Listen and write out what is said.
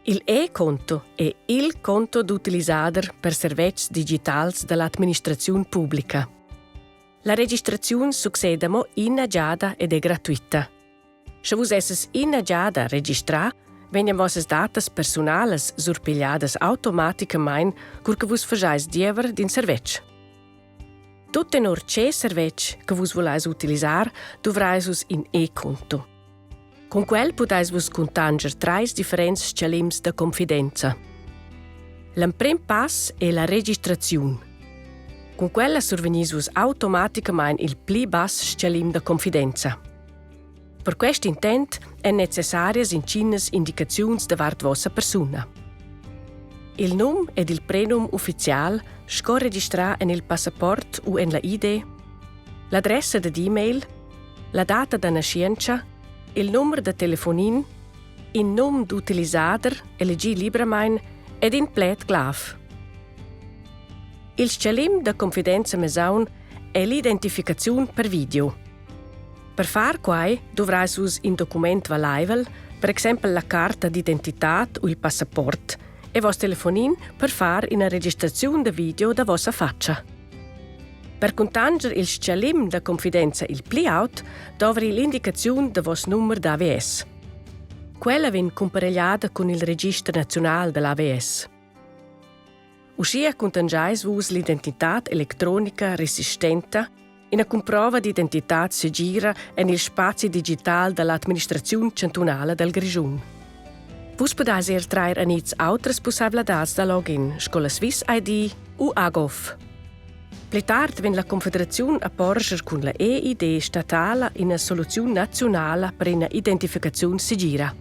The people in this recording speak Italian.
Il e-conto è il conto d'utilizador per servizi digitals dell'amministrazione pubblica. La registrazione succede inagiata ed è gratuita. Se vos esses inagiata a registrare, vengono vostre datas personales surpigliadas automaticamente curche vos facais diever din servizio. Tutte nor c'è servizio che vos volais utilizzare, dovrais us in e-conto. Con quel potais vos contanger trais differents scelims de confidenza. L'emprim pass è la registrazione. Con quella survenis vos automaticamente il pli bass scelim de confidenza. Per questo intent è necessarias incines indicaziuns da vart vossa persona. Il num ed il prenum ufficial sco registrar en il passaport o en la ID, l'adressa de e-mail, la data de nascenza, il numero de telefonin, il num d'utilizador elegir libramain ed in plet glav. Il scelim de confidenza mesaun è l'identificazione per video. Per far quai dovrais us in document valaivel, per esempio la carta d'identità o il passaport, e vos telefonin per far una registrazione de video da vossa faccia. Per contanger il scelim de confidenza il pli-out, dovri l'indicazione de vos numero d'AVS. Quella vien comparegliata con il registro nazionale dell'AVS. Uscia contangiais vos l'identità elettronica resistente in una comprova di identità si gira nel spazio digitale dell'amministrazione cantonale del Grigiun. Vos podais traer anits altres possibilità da login, scola Swiss ID o AGOF. Pli tard vien la Confederazione a porger con la EID statale in una soluzione nazionale per una identificazione si gira.